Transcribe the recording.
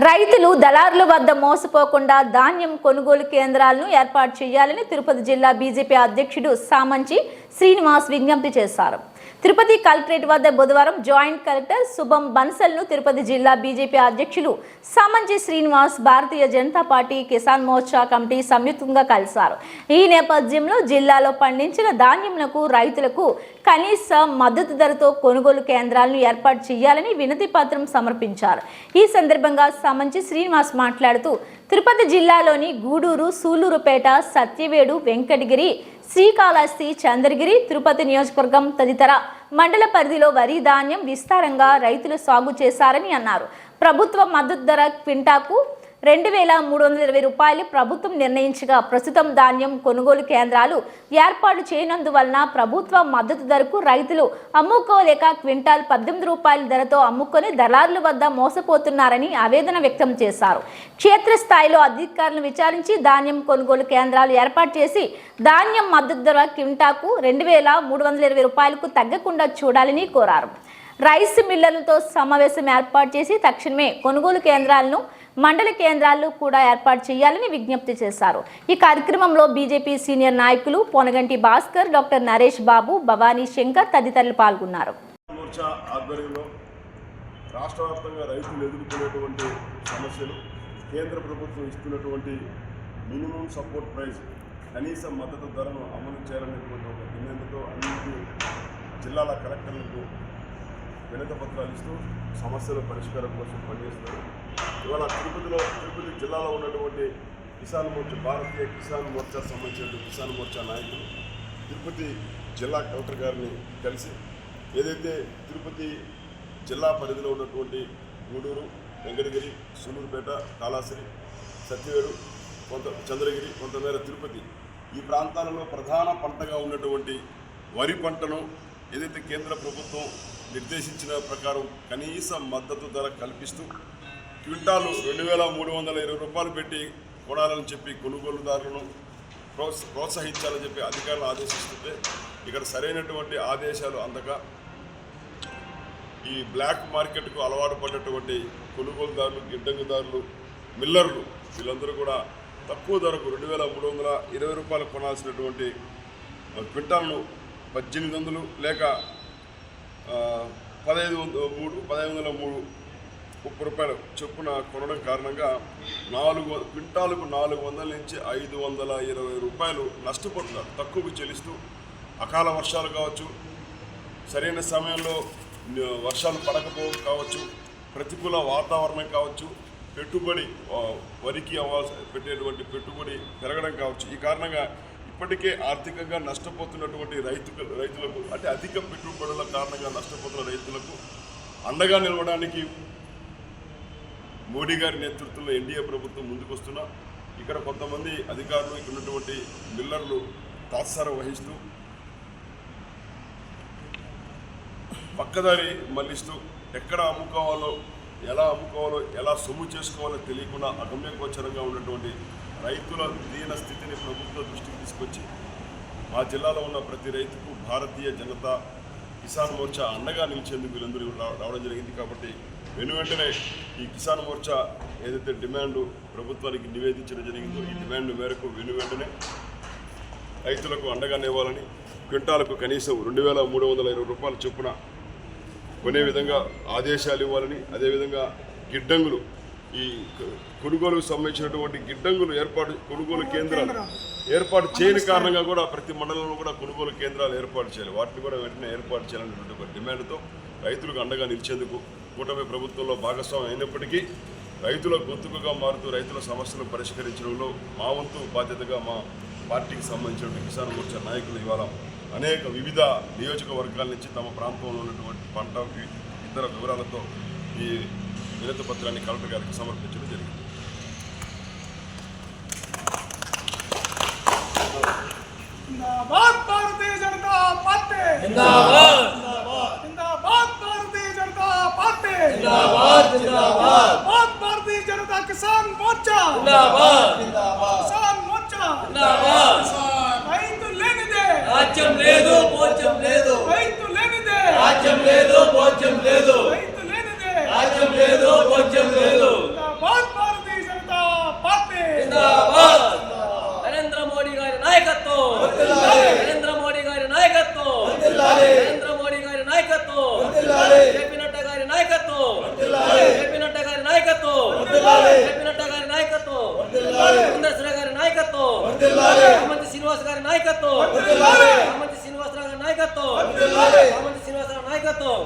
రైతులు దళారుల వద్ద మోసపోకుండా ధాన్యం కొనుగోలు కేంద్రాలను ఏర్పాటు చేయాలని తిరుపతి జిల్లా బీజేపీ అధ్యక్షుడు సామంచి శ్రీనివాస్ విజ్ఞప్తి చేశారు. తిరుపతి కలెక్టరేట్ వద్ద బుధవారం జాయింట్ కలెక్టర్ శుభం బన్సల్ను తిరుపతి జిల్లా బీజేపీ అధ్యక్షులు సామంచి శ్రీనివాస్ భారతీయ జనతా పార్టీ కిసాన్ మోర్చా కమిటీ సంయుక్తంగా కలిశారు. ఈ నేపథ్యంలో జిల్లాలో పండించిన ధాన్యంలకు రైతులకు కనీస మద్దతు ధరతో కొనుగోలు కేంద్రాలను ఏర్పాటు చేయాలని వినతి పత్రం సమర్పించారు. ఈ సందర్భంగా సామంచి శ్రీనివాస్ మాట్లాడుతూ తిరుపతి జిల్లాలోని గూడూరు, సూలూరుపేట, సత్యవేడు, వెంకటగిరి, శ్రీకాళహస్తి, చంద్రగిరి, తిరుపతి నియోజకవర్గం తదితర మండల పరిధిలో వరి ధాన్యం విస్తారంగా రైతులు సాగు చేశారని అన్నారు. ప్రభుత్వ మద్దతు ధర క్వింటాకు 2,320 రూపాయలు ప్రభుత్వం నిర్ణయించగా ప్రస్తుతం ధాన్యం కొనుగోలు కేంద్రాలు ఏర్పాటు చేయనందువలన ప్రభుత్వ మద్దతు ధరకు రైతులు అమ్ముకోలేక క్వింటాల్ 18 రూపాయల ధరతో అమ్ముకొని దళారుల వద్ద మోసపోతున్నారని ఆవేదన వ్యక్తం చేశారు. క్షేత్రస్థాయిలో అధికారులను విచారించి ధాన్యం కొనుగోలు కేంద్రాలు ఏర్పాటు చేసి ధాన్యం మద్దతు ధర క్వింటాకు 2,320 రూపాయలకు తగ్గకుండా చూడాలని కోరారు. రైస్ మిల్లర్లతో సమావేశం ఏర్పాటు చేసి తక్షణమే కొనుగోలు కేంద్రాలను మండల కేంద్రాల్లో కూడా ఏర్పాటు చేయాలని విజ్ఞప్తి చేశారు. ఈ కార్యక్రమంలో బీజేపీ సీనియర్ నాయకులు పొనగంటి భాస్కర్, డాక్టర్ నరేష్ బాబు, భవానీ శంకర్ తదితరులు పాల్గొన్నారు. రాష్ట్ర వ్యాప్తంగా రైతులు ఎదుర్కొనేటువంటి సమస్యలు, కేంద్ర ప్రభుత్వం ఇస్తున్నటువంటి మినిమం సపోర్ట్ ప్రైస్, కనీస మద్దతు ధరను అమలు చేయాలనేటువంటి ఒక డిమాండ్తో అన్ని జిల్లాల కలెక్టర్లకు వినతి పత్రాలు ఇస్తూ సమస్యల పరిష్కారం కోసం పనిచేస్తారు. ఇవాళ తిరుపతి జిల్లాలో ఉన్నటువంటి కిసాన్ మోర్చా, భారతీయ కిసాన్ మోర్చా సంబంధించిన కిసాన్ మోర్చా నాయకులు తిరుపతి జిల్లా కలెక్టర్ గారిని కలిసి ఏదైతే తిరుపతి జిల్లా పరిధిలో ఉన్నటువంటి గూడూరు, వెంకటగిరి, సూలూరుపేట, కాళహస్తి, సత్యవేడు, చంద్రగిరి, కొంతమేర తిరుపతి ఈ ప్రాంతాలలో ప్రధాన పంటగా ఉన్నటువంటి వరి పంటను ఏదైతే కేంద్ర ప్రభుత్వం నిర్దేశించిన ప్రకారం కనీస మద్దతు ధర కల్పిస్తూ క్వింటాలు 2,320 రూపాయలు పెట్టి కొనాలని చెప్పి కొనుగోలుదారులను ప్రోత్సహించాలని చెప్పి అధికారులు ఆదేశిస్తుంటే ఇక్కడ సరైనటువంటి ఆదేశాలు అందక ఈ బ్లాక్ మార్కెట్కు అలవాటు పడ్డటువంటి కొనుగోలుదారులు, గిడ్డంగిదారులు, మిల్లర్లు వీళ్ళందరూ కూడా తక్కువ ధరకు 2,320 రూపాయలు కొనాల్సినటువంటి క్వింటాలను 1,800 లేక 1,503 రూపాయలు చొప్పున కొనడం కారణంగా క్వింటాలకు 400 నుంచి 520 రూపాయలు నష్టపోతున్నారు. తక్కువకు చెల్లిస్తూ అకాల వర్షాలు కావచ్చు, సరైన సమయంలో వర్షాలు పడకపోవడం కావచ్చు, ప్రతికూల వాతావరణం కావచ్చు, పెట్టుబడి వరికి పెట్టేటువంటి పెట్టుబడి పెరగడం కావచ్చు, ఈ కారణంగా ఇప్పటికే ఆర్థికంగా నష్టపోతున్నటువంటి రైతులకు అంటే అధిక పెట్టుబడుల కారణంగా నష్టపోతున్న రైతులకు అండగా నిలవడానికి మోడీ గారి నేతృత్వంలో ఎన్డీఏ ప్రభుత్వం ముందుకొస్తున్నా ఇక్కడ కొంతమంది అధికారులు, ఇక్కడ ఉన్నటువంటి మిల్లర్లు తాత్సారం వహిస్తూ పక్కదారి మళ్లిస్తూ ఎక్కడ అమ్ముకోవాలో, ఎలా సొమ్ము చేసుకోవాలో తెలియకుండా అగమ్యగోచరంగా ఉన్నటువంటి రైతుల దీన స్థితిని ప్రభుత్వ దృష్టికి తీసుకొచ్చి మా జిల్లాలో ఉన్న ప్రతి రైతుకు భారతీయ జనతా కిసాన్ మోర్చా అండగా నిలిచేందుకు వీళ్ళందరూ రావడం జరిగింది. కాబట్టి వెంటనే ఈ కిసాన్ మోర్చా ఏదైతే డిమాండ్ ప్రభుత్వానికి నివేదించడం జరిగిందో ఈ డిమాండ్ మేరకు వెంటనే రైతులకు అండగా నివ్వాలని, క్వింటాలకు కనీసం 2,320 రూపాయల చొప్పున కొనే విధంగా ఆదేశాలు ఇవ్వాలని, అదేవిధంగా గిడ్డంగులు ఈ కొనుగోలుకు సంబంధించినటువంటి గిడ్డంగులు కొనుగోలు కేంద్రాలు ఏర్పాటు చేయని కారణంగా కూడా ప్రతి మండలంలో కూడా కొనుగోలు కేంద్రాలు ఏర్పాటు చేయాలి. వాటిని కూడా వెంటనే ఏర్పాటు చేయాలనేటువంటి ఒక డిమాండ్తో రైతులకు అండగా నిలిచేందుకు కూటమి ప్రభుత్వంలో భాగస్వామ్యం అయినప్పటికీ రైతుల గొంతుకగా మారుతూ రైతుల సమస్యలను పరిష్కరించడంలో మా వంతు బాధ్యతగా మా పార్టీకి సంబంధించిన కిసాన్ మోర్చా నాయకులు ఇవాళ అనేక వివిధ నియోజకవర్గాల నుంచి తమ ప్రాంతంలో ఉన్నటువంటి పంట ఇతర వివరాలతో ఈ వినతి పత్రాన్ని కలెక్టర్ గారికి సమర్పించడం జరిగింది. జిందాబాద్ భారతీయ జనతా పార్టీ, జిందాబాద్ భారతీయ జనతా పార్టీ, జిందాబాద్ భారతీయ జనతా కిసాన్ మోర్చా, కిసాన్ మోర్చా, రైతు లేనిదే రాజ్యం లేదు, భోజ్యం లేదు, రైతు లేనిదే రాజ్యం లేదు, భోజ్యం లేదు, రైతు లేనిదే రాజ్యం లేదు, భోజ్యం లేదు. జెపి నడ్డా గారి నాయకత్వం, సుందరశ్రీ గారి నాయకత్వం, రామంచి శ్రీనివాస్ గారి నాయకత్వం, రామంచి శ్రీనివాసరావు గారి నాయకత్వం, రామంచి శ్రీనివాసరావు నాయకత్వం.